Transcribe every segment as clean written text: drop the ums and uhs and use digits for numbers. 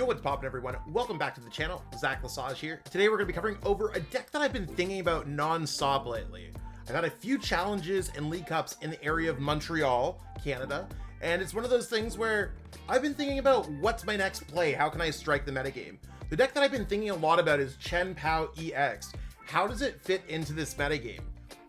Yo, what's poppin' everyone? Welcome back to the channel. Lesage here. Today we're going to be covering over a deck that I've been thinking about non-stop lately. I've had a few challenges and League Cups in the area of Montreal, Canada, and it's one of those things where I've been thinking about what's my next play, how can I strike the metagame. The deck that I've been thinking a lot about is Chen-Pow EX. How does it fit into this metagame?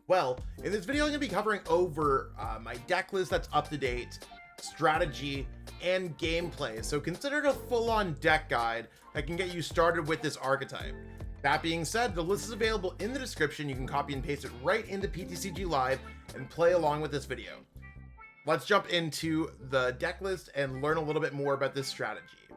Well, in this video I'm going to be covering over my deck list that's up to date, strategy, and gameplay, so consider it a full-on deck guide that can get you started with this archetype. That being said, the list is available in the description. You can copy and paste it right into PTCG Live and play along with this video. Let's jump into the deck list and learn a little bit more about this strategy.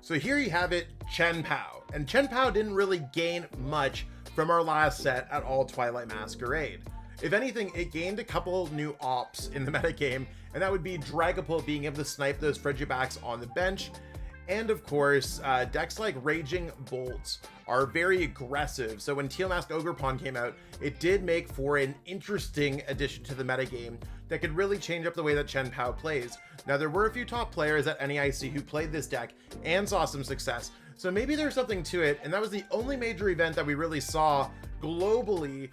So here you have it, Chien-Pao. And Chen-Pow didn't really gain much from our last set at all Twilight Masquerade. If anything, it gained a couple new ops in the metagame, and that would be Dragapult being able to snipe those Frigibax on the bench. And of course, decks like Raging Bolts are very aggressive, so when Teal Mask Ogerpon came out, it did make for an interesting addition to the metagame that could really change up the way that Chen-Pow plays. Now, there were a few top players at NEIC who played this deck and saw some success, so maybe there's something to it, and that was the only major event that we really saw globally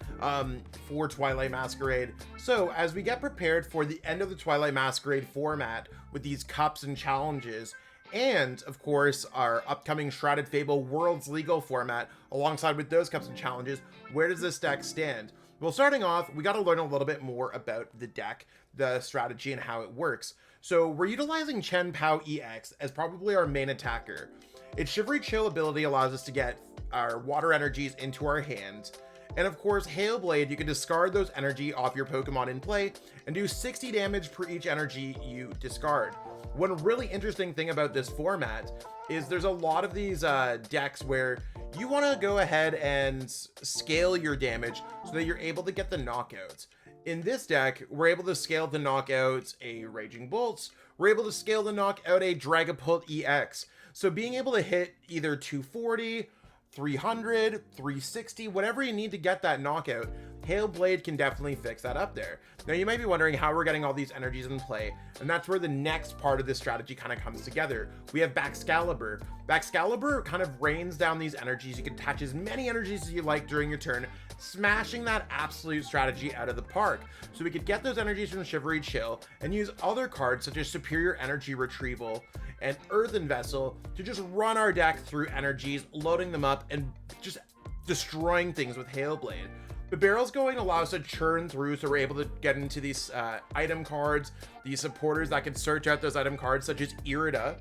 for Twilight Masquerade. So as we get prepared for the end of the Twilight Masquerade format with these cups and challenges, and of course our upcoming Shrouded Fable Worlds Legal format alongside with those cups and challenges, where does this deck stand? Well, starting off, we got to learn a little bit more about the deck, the strategy, and how it works. So we're utilizing Chen-Pow EX as probably our main attacker. Its Shivery Chill ability allows us to get our water energies into our hand. And of course, Hail Blade, you can discard those energy off your Pokemon in play and do 60 damage per each energy you discard. One really interesting thing about this format is there's a lot of these decks where you want to go ahead and scale your damage so that you're able to get the knockouts. In this deck, we're able to scale to knock out a Raging Bolts, we're able to scale to knock out a Dragapult EX. So being able to hit either 240, 300, 360, whatever you need to get that knockout, Hail Blade can definitely fix that up there. Now you might be wondering how we're getting all these energies in play, and that's where the next part of this strategy kind of comes together. We have Baxcalibur. Baxcalibur kind of rains down these energies. You can attach as many energies as you like during your turn, smashing that absolute strategy out of the park. So we could get those energies from Shivery Chill and use other cards such as Superior Energy Retrieval and Earthen Vessel to just run our deck through energies, loading them up and just destroying things with Hail Blade. Bibarel's going to allow us to churn through, so we're able to get into these item cards, these supporters that can search out those item cards such as Irida,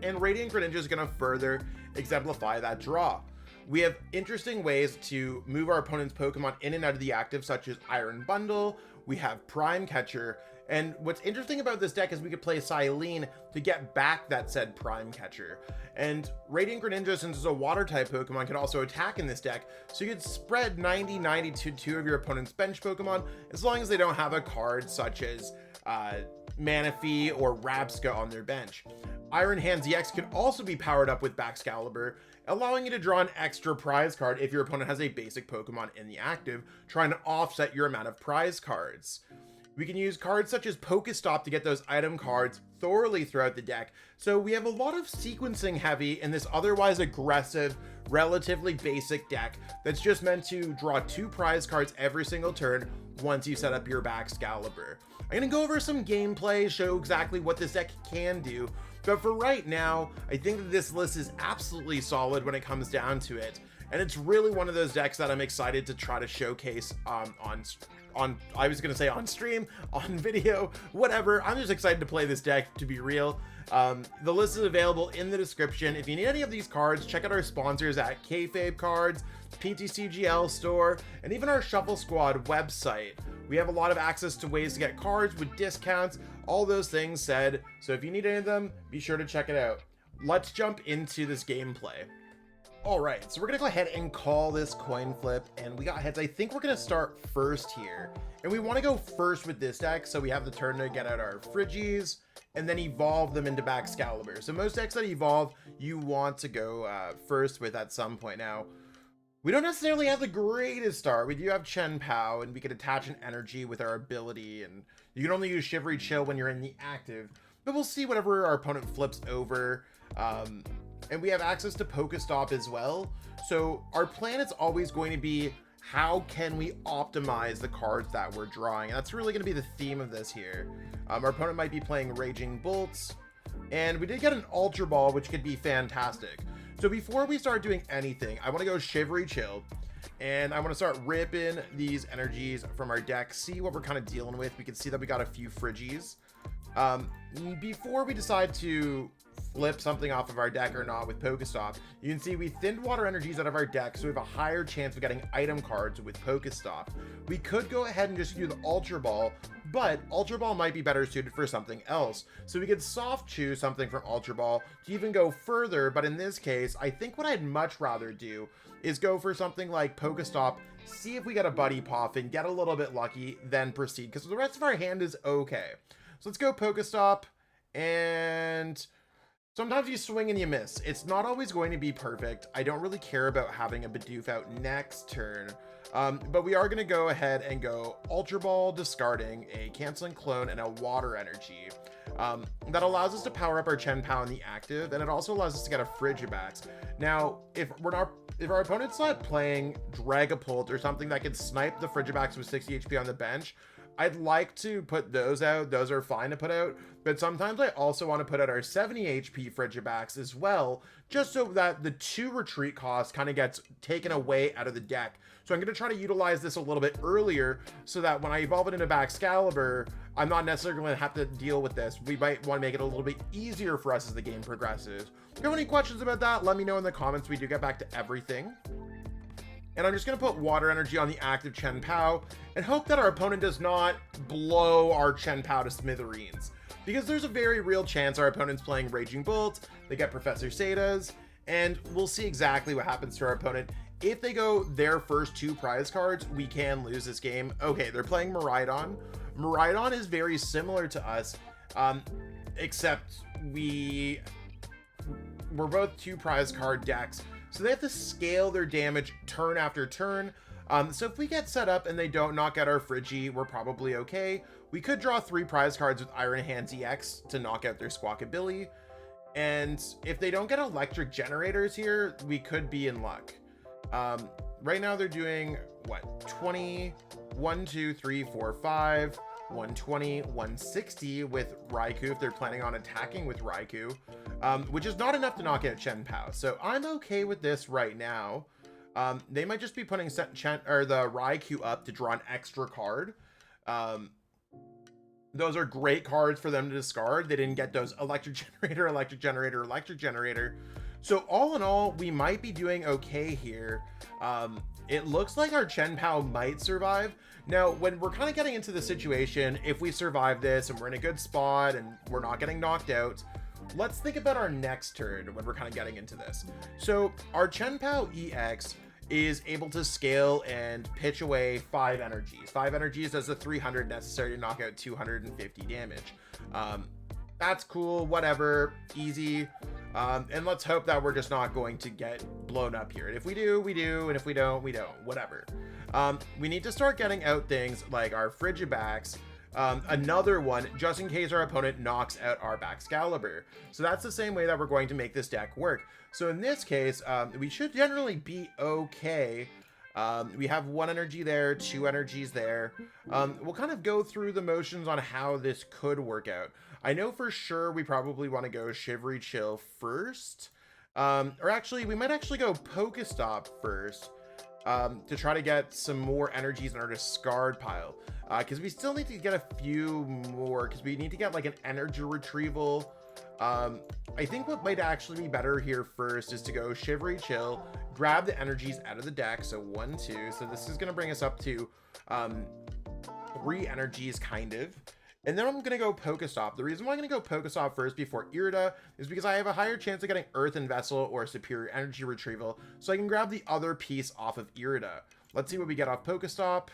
and Radiant Greninja is going to further exemplify that draw. We have interesting ways to move our opponent's Pokemon in and out of the active, such as Iron Bundle. We have Prime Catcher, and what's interesting about this deck is we could play Cyllene to get back that said Prime Catcher. And Radiant Greninja, since it's a water type Pokemon, can also attack in this deck, so you could spread 90 to two of your opponent's bench Pokemon as long as they don't have a card such as Manaphy or Rabsca on their bench. Iron Hands EX can also be powered up with Baxcalibur, allowing you to draw an extra prize card if your opponent has a basic Pokemon in the active, trying to offset your amount of prize cards. We can use cards such as Pokestop to get those item cards thoroughly throughout the deck, so we have a lot of sequencing heavy in this otherwise aggressive, relatively basic deck that's just meant to draw 2 prize cards every single turn once you set up your Baxcalibur. I'm going to go over some gameplay, show exactly what this deck can do, but for right now, I think that this list is absolutely solid when it comes down to it, and it's really one of those decks that I'm excited to try to showcase I was gonna say on stream, on video, whatever. I'm just excited to play this deck, to be real. The list is available in the description. If you need any of these cards, check out our sponsors at Kayfabe Cards, PTCGL Store, and even our Shuffle Squad website. We have a lot of access to ways to get cards with discounts, all those things said. So if you need any of them, be sure to check it out. Let's jump into this gameplay. Alright, so we're going to go ahead and call this coin flip, and we got heads. I think we're going to start first here, and we want to go first with this deck, so we have the turn to get out our Friggies, and then evolve them into Baxcalibur. So most decks that evolve, you want to go first with at some point. Now, we don't necessarily have the greatest start. We do have Chen-Pow, and we can attach an energy with our ability, and you can only use Shivery Chill when you're in the active, but we'll see whatever our opponent flips over. and we have access to Pokestop as well. So our plan is always going to be, how can we optimize the cards that we're drawing? And that's really going to be the theme of this here. Our opponent might be playing Raging Bolts, and we did get an Ultra Ball, which could be fantastic. So before we start doing anything, I want to go Shivery Chill, and I want to start ripping these energies from our deck, see what we're kind of dealing with. We can see that we got a few Friggies. Before we decide to flip something off of our deck or not with Pokestop, you can see we thinned water energies out of our deck, so we have a higher chance of getting item cards with Pokestop. We could go ahead and just do the Ultra Ball, but Ultra Ball might be better suited for something else. So we could soft choose something from Ultra Ball to even go further, but in this case, I think what I'd much rather do is go for something like Pokestop, see if we get a Buddy Poffin, get a little bit lucky, then proceed, because the rest of our hand is okay. So let's go Pokestop, and sometimes you swing and you miss. It's not always going to be perfect. I don't really care about having a Bidoof out next turn, but we are going to go ahead and go Ultra Ball, discarding a Canceling Clone and a Water Energy. That allows us to power up our Chen-Pow in the active, and it also allows us to get a Frigibax. Now, if our opponent's not playing Dragapult or something that can snipe the Frigibax with 60 HP on the bench, I'd like to put those out. Those are fine to put out, but sometimes I also want to put out our 70 HP Frigibax as well, just so that the 2 retreat cost kind of gets taken away out of the deck. So I'm going to try to utilize this a little bit earlier, so that when I evolve it into Baxcalibur, I'm not necessarily going to have to deal with this. We might want to make it a little bit easier for us as the game progresses. If you have any questions about that, let me know in the comments. We do get back to everything. And I'm just going to put Water Energy on the active Chen-Pow and hope that our opponent does not blow our Chen-Pow to smithereens. Because there's a very real chance our opponent's playing Raging Bolt, they get Professor Setas, and we'll see exactly what happens to our opponent. If they go their first 2 prize cards, we can lose this game. Okay, they're playing Miraidon. Miraidon is very similar to us, except we're both 2 prize card decks. So they have to scale their damage turn after turn. So if we get set up and they don't knock out our Friggy, we're probably okay. We could draw 3 prize cards with Iron Hands EX to knock out their Squawkabilly. And if they don't get electric generators here, we could be in luck. Right now they're doing, what, 20, 1, 2, 3, 4, 5, 120, 160 with Raikou if they're planning on attacking with Raikou, which is not enough to knock out Chen-Pow. So I'm okay with this right now. They might just be putting the Raikou up to draw an extra card. Those are great cards for them to discard. They didn't get those electric generator, electric generator, electric generator. So all in all, we might be doing okay here. It looks like our Chen-Pow might survive. Now, when we're kind of getting into the situation, if we survive this and we're in a good spot and we're not getting knocked out, let's think about our next turn when we're kind of getting into this. So our Chen-Pow EX is able to scale and pitch away 5 energies. 5 energies does the 300 necessary to knock out 250 damage. That's cool, whatever, easy. And let's hope that we're just not going to get blown up here. And if we do, we do. And if we don't, we don't. Whatever. We need to start getting out things like our Frigibax, another one, just in case our opponent knocks out our Baxcalibur. So that's the same way that we're going to make this deck work. So in this case, we should generally be okay. We have 1 energy there, 2 energies there. We'll kind of go through the motions on how this could work out. I know for sure we probably want to go Shivery Chill first. Or actually, we might actually go Pokestop first to try to get some more energies in our discard pile. Because we still need to get a few more, because we need to get like an energy retrieval. I think what might actually be better here first is to go Shivery Chill, grab the energies out of the deck. So 1, 2. So this is going to bring us up to 3 energies, kind of. And then I'm going to go Pokestop. The reason why I'm going to go Pokestop first before Irida is because I have a higher chance of getting Earthen Vessel or Superior Energy Retrieval, so I can grab the other piece off of Irida. Let's see what we get off Pokestop.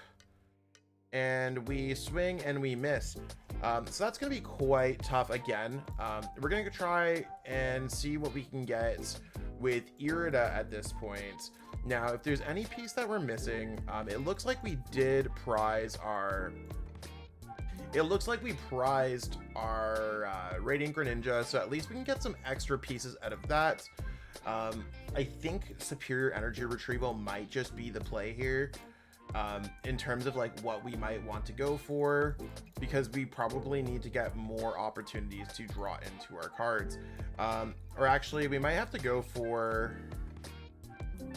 And we swing and we miss. So that's going to be quite tough again. We're going to try and see what we can get with Irida at this point. Now, if there's any piece that we're missing, it looks like we did prize our... It looks like we prized our Radiant Greninja, so at least we can get some extra pieces out of that. I think superior energy retrieval might just be the play here, in terms of like what we might want to go for, because we probably need to get more opportunities to draw into our cards. Or actually, we might have to go for...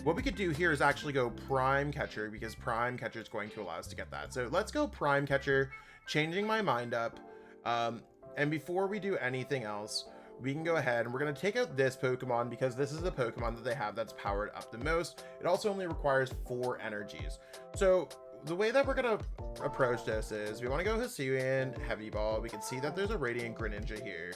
What we could do here is actually go Prime Catcher, because Prime Catcher is going to allow us to get that. So let's go Prime Catcher, changing my mind up. And before we do anything else, we can go ahead and we're going to take out this Pokemon, because this is the Pokemon that they have that's powered up the most. It also only requires 4 energies. So the way that we're going to approach this is we want to go Hisuian, Heavy Ball. We can see that there's a Radiant Greninja here.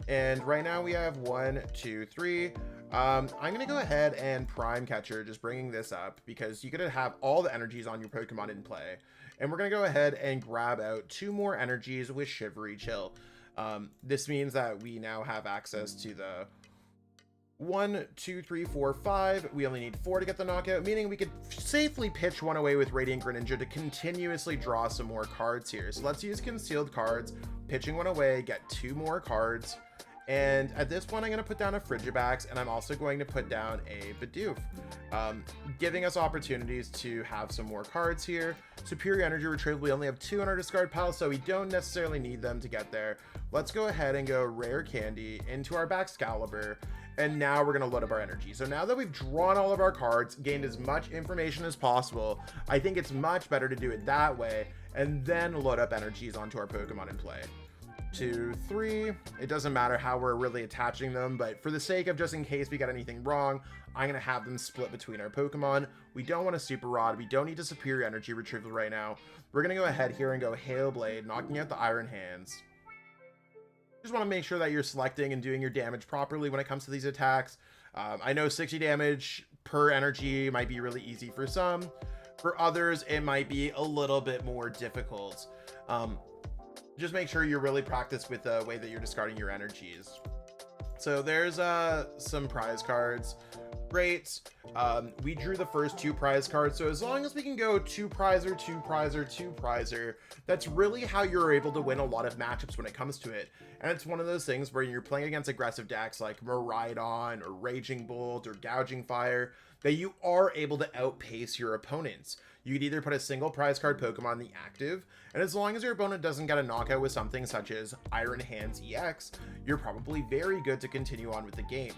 And right now we have 1, 2, 3. I'm going to go ahead and Prime Catcher, just bringing this up because you could have all the energies on your Pokemon in play. And we're going to go ahead and grab out 2 more energies with Shivery Chill. This means that we now have access to the 1, 2, 3, 4, 5. We only need 4 to get the knockout, meaning we could safely pitch 1 away with Radiant Greninja to continuously draw some more cards here. So let's use concealed cards, pitching 1 away, get 2 more cards. And at this point, I'm going to put down a Frigibax, and I'm also going to put down a Bidoof, giving us opportunities to have some more cards here. Superior energy retrieval, we only have 2 on our discard pile, so we don't necessarily need them to get there. Let's go ahead and go Rare Candy into our Baxcalibur, and now we're going to load up our energy. So now that we've drawn all of our cards, gained as much information as possible, I think it's much better to do it that way, and then load up energies onto our Pokemon in play. 2, 3. It doesn't matter how we're really attaching them, but for the sake of just in case we got anything wrong, I'm going to have them split between our Pokemon. We don't want a Super Rod. We don't need a superior energy retrieval right now. We're going to go ahead here and go Hail Blade, knocking out the Iron Hands. Just want to make sure that you're selecting and doing your damage properly when it comes to these attacks. I know 60 damage per energy might be really easy for some. For others, it might be a little bit more difficult. Just make sure you're really practiced with the way that you're discarding your energies. So there's some prize cards. Great. We drew the first 2 prize cards, so as long as we can go 2 prizer, 2 prizer, 2 prizer, that's really how you're able to win a lot of matchups when it comes to it. And it's one of those things where you're playing against aggressive decks like Miraidon or Raging Bolt or Gouging Fire, that you are able to outpace your opponents. You could either put a single prize card Pokemon in the active, and as long as your opponent doesn't get a knockout with something such as Iron Hands EX, you're probably very good to continue on with the game.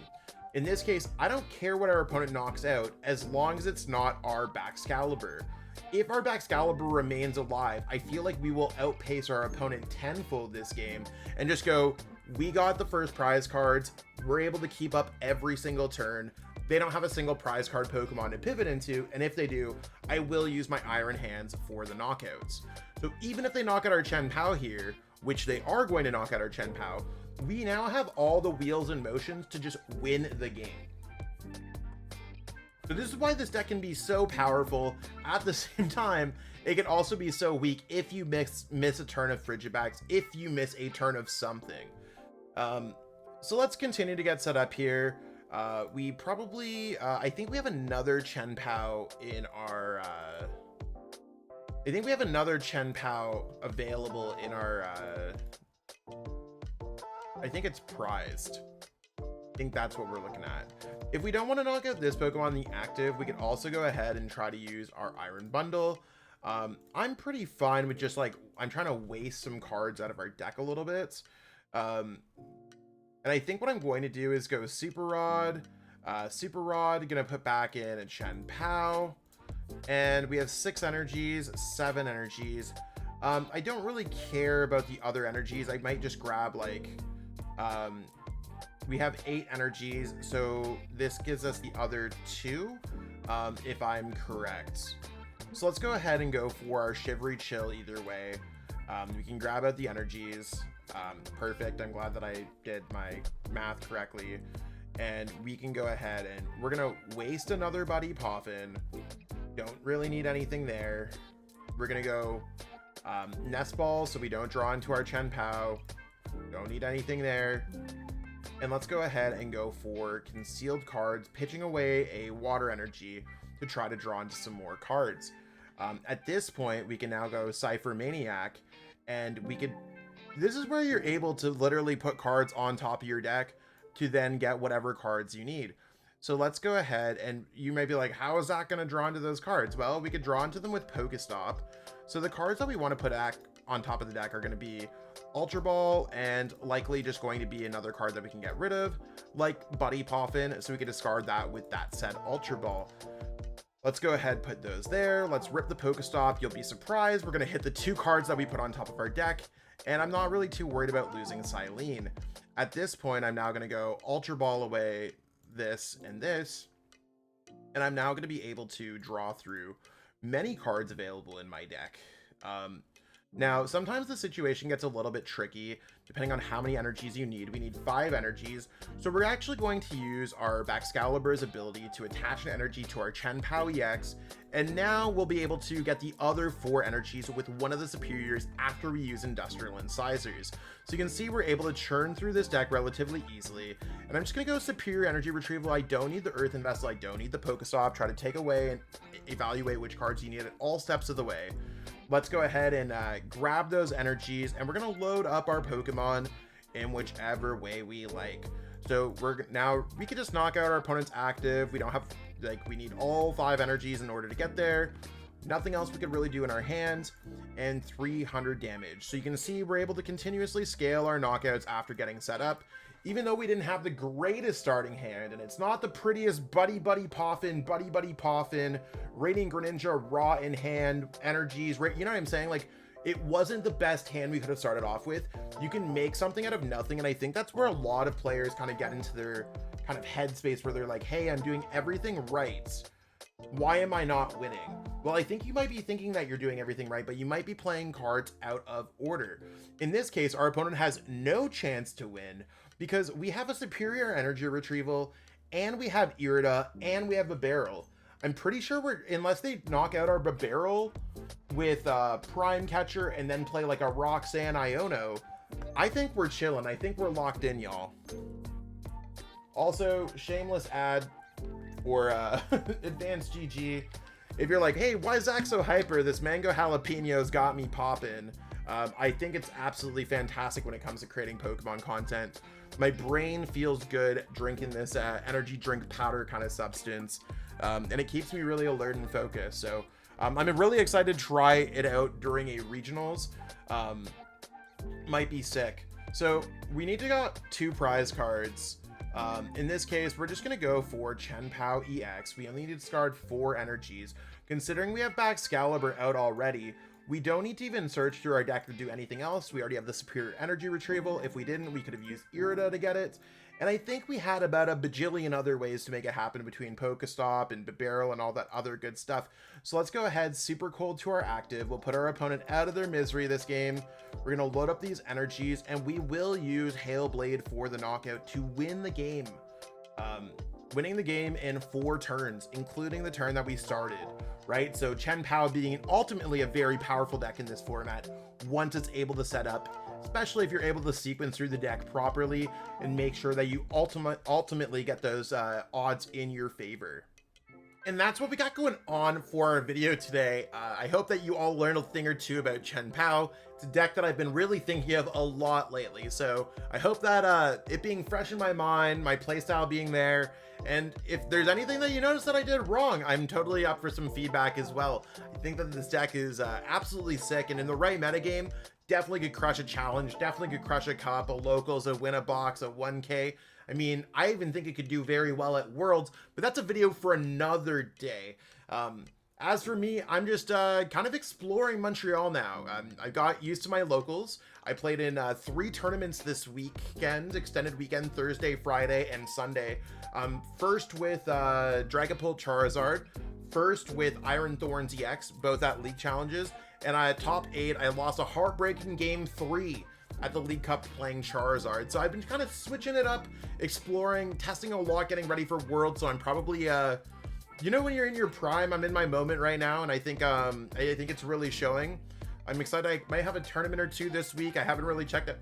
In this case, I don't care what our opponent knocks out, as long as it's not our Baxcalibur. If our Baxcalibur remains alive, I feel like we will outpace our opponent tenfold this game, and just go, we got the first prize cards, we're able to keep up every single turn. They don't have a single prize card Pokemon to pivot into, and if they do, I will use my Iron Hands for the knockouts. So even if they knock out our Chen-Pow here, which they are going to knock out our Chen-Pow, we now have all the wheels in motion to just win the game. So this is why this deck can be so powerful. At the same time, it can also be so weak if you miss a turn of Frigibax, if you miss a turn of something. So let's continue to get set up here. We probably, I think we have another Chen-Pow in our, I think we have another Chen-Pow available in our, I think it's prized. I think that's what we're looking at. If we don't want to knock out this Pokemon in the active, we can also go ahead and try to use our Iron Bundle. I'm pretty fine with just like, I'm trying to waste some cards out of our deck a little bit. And I think what I'm going to do is go Super Rod, gonna put back in a Chen-Pow, and we have 6 energies, 7 energies. I don't really care about the other energies. I might just grab like, we have 8 energies, so this gives us the other 2, if I'm correct. So let's go ahead and go for our Shivery Chill either way. We can grab out the energies. Perfect. I'm glad that I did my math correctly. And we can go ahead and we're gonna waste another Buddy Poffin. Don't really need anything there. We're gonna go Nest Ball so we don't draw into our Chen-Pow. Don't need anything there. And let's go ahead and go for concealed cards, pitching away a water energy to try to draw into some more cards. At this point, we can now go Ciphermaniac, and we could, this is where you're able to literally put cards on top of your deck to then get whatever cards you need. So let's go ahead, and you may be like, how is that going to draw into those cards? Well, we could draw into them with Pokestop. So the cards that we want to put on top of the deck are going to be Ultra Ball, and likely just going to be another card that we can get rid of, like Buddy Poffin, so we can discard that with that said Ultra Ball. Let's go ahead, put those there. Let's rip the Pokestop. You'll be surprised, we're going to hit the 2 cards that we put on top of our deck, and I'm not really too worried about losing Cyllene. At this point, I'm now going to go Ultra Ball away, this, and I'm now going to be able to draw through many cards available in my deck. Now, sometimes the situation gets a little bit tricky, depending on how many energies you need. We need 5 energies, so we're actually going to use our Baxcalibur's ability to attach an energy to our Chen-Pow EX, and now we'll be able to get the other 4 energies with one of the superiors after we use Industrial Incisors. So you can see we're able to churn through this deck relatively easily, and I'm just going to go Superior Energy Retrieval. I don't need the Earthen Vessel, I don't need the Pokestop. Try to take away and evaluate which cards you need at all steps of the way. Let's go ahead and grab those energies, and we're going to load up our Pokemon in whichever way we like. So we can just knock out our opponent's active. We don't have, we need all 5 energies in order to get there. Nothing else we could really do in our hands, and 300 damage. So you can see we're able to continuously scale our knockouts after getting set up, even though we didn't have the greatest starting hand, and it's not the prettiest Buddy-Buddy Poffin, Radiant Greninja raw in hand energies, right? You know what I'm saying? Like, it wasn't the best hand we could have started off with. You can make something out of nothing, and I think that's where a lot of players kind of get into their kind of headspace where they're like, hey, I'm doing everything right. Why am I not winning? Well, I think you might be thinking that you're doing everything right, but you might be playing cards out of order. In this case, our opponent has no chance to win because we have a Superior Energy Retrieval, and we have Irida, and we have Bibarel. I'm pretty sure unless they knock out our Bibarel with Prime Catcher and then play like a Roxanne Iono, I think we're chilling. I think we're locked in, y'all. Also, shameless ad for Advanced GG. If you're like, hey, why is Zach so hyper? This mango jalapeno's got me poppin'. I think it's absolutely fantastic when it comes to creating Pokemon content. My brain feels good drinking this energy drink powder kind of substance, and it keeps me really alert and focused. So I'm really excited to try it out during a regionals. Might be sick. So we need to get 2 prize cards. In this case, we're just going to go for Chen-Pow EX. We only need to discard 4 energies. Considering we have Baxcalibur out already, we don't need to even search through our deck to do anything else. We already have the Superior Energy Retrieval. If we didn't, we could have used Irida to get it. And I think we had about a bajillion other ways to make it happen between Pokestop and Bibarel and all that other good stuff. So let's go ahead, super cold to our active. We'll put our opponent out of their misery this game. We're going to load up these energies, and we will use Hail Blade for the knockout to win the game. Winning the game in 4 turns, including the turn that we started, right? So Chen-Pow being ultimately a very powerful deck in this format once it's able to set up, especially if you're able to sequence through the deck properly and make sure that you ultimately get those odds in your favor. And that's what we got going on for our video today. I hope that you all learned a thing or two about Chen-Pow. It's a deck that I've been really thinking of a lot lately, so I hope that it being fresh in my mind, my playstyle being there, and if there's anything that you notice that I did wrong, I'm totally up for some feedback as well. I think that this deck is absolutely sick, and in the right metagame, definitely could crush a challenge, definitely could crush a cup, a locals, a win a box, a 1K. I mean, I even think it could do very well at Worlds, but that's a video for another day. As for me, I'm just kind of exploring Montreal now. I got used to my locals. I played in 3 tournaments this weekend, extended weekend, Thursday, Friday, and Sunday. First with Dragapult Charizard, first with Iron Thorns EX, both at League Challenges, and I top 8. I lost a heartbreaking game 3 at the League Cup playing Charizard. So I've been kind of switching it up, exploring, testing a lot, getting ready for Worlds. So I'm probably, you know, when you're in your prime, I'm in my moment right now, and I think it's really showing. I'm excited. I might have a tournament or 2 this week. I haven't really checked it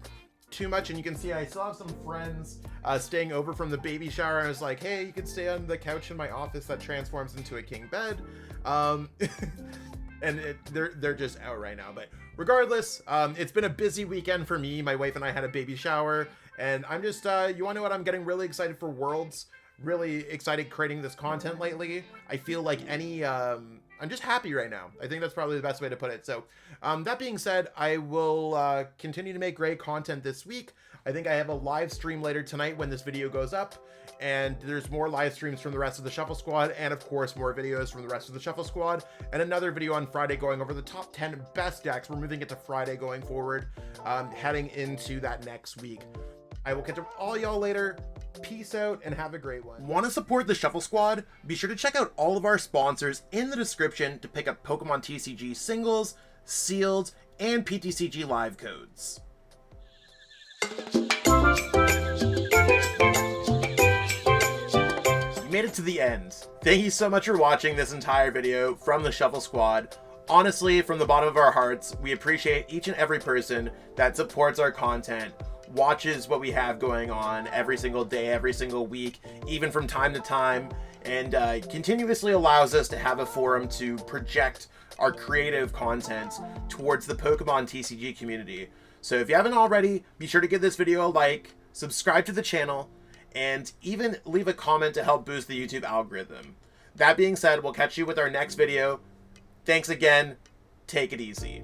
too much, and you can see I still have some friends staying over from the baby shower. I was like, hey, you can stay on the couch in my office that transforms into a king bed. And they're just out right now. But regardless, it's been a busy weekend for me. My wife and I had a baby shower, and I'm just, you wanna know what? I'm getting really excited for Worlds. really excited creating this content lately. I feel like I'm just happy right now. I think that's probably the best way to put it. So that being said, I will continue to make great content this week. I think I have a live stream later tonight when this video goes up, and there's more live streams from the rest of the Shuffle Squad, and of course more videos from the rest of the Shuffle Squad, and another video on Friday going over the top 10 best decks. We're moving it to Friday going forward, heading into that next week. I will catch up with all y'all later. Peace out and have a great one. Want to support the Shuffle Squad? Be sure to check out all of our sponsors in the description to pick up Pokemon TCG singles, sealed, and PTCG live codes. You made it to the end. Thank you so much for watching this entire video from the Shuffle Squad. Honestly, from the bottom of our hearts, we appreciate each and every person that supports our content, watches what we have going on every single day, every single week, even from time to time, and continuously allows us to have a forum to project our creative content towards the Pokemon TCG community. So if you haven't already, be sure to give this video a like, subscribe to the channel, and even leave a comment to help boost the YouTube algorithm. That being said, we'll catch you with our next video. Thanks again. Take it easy.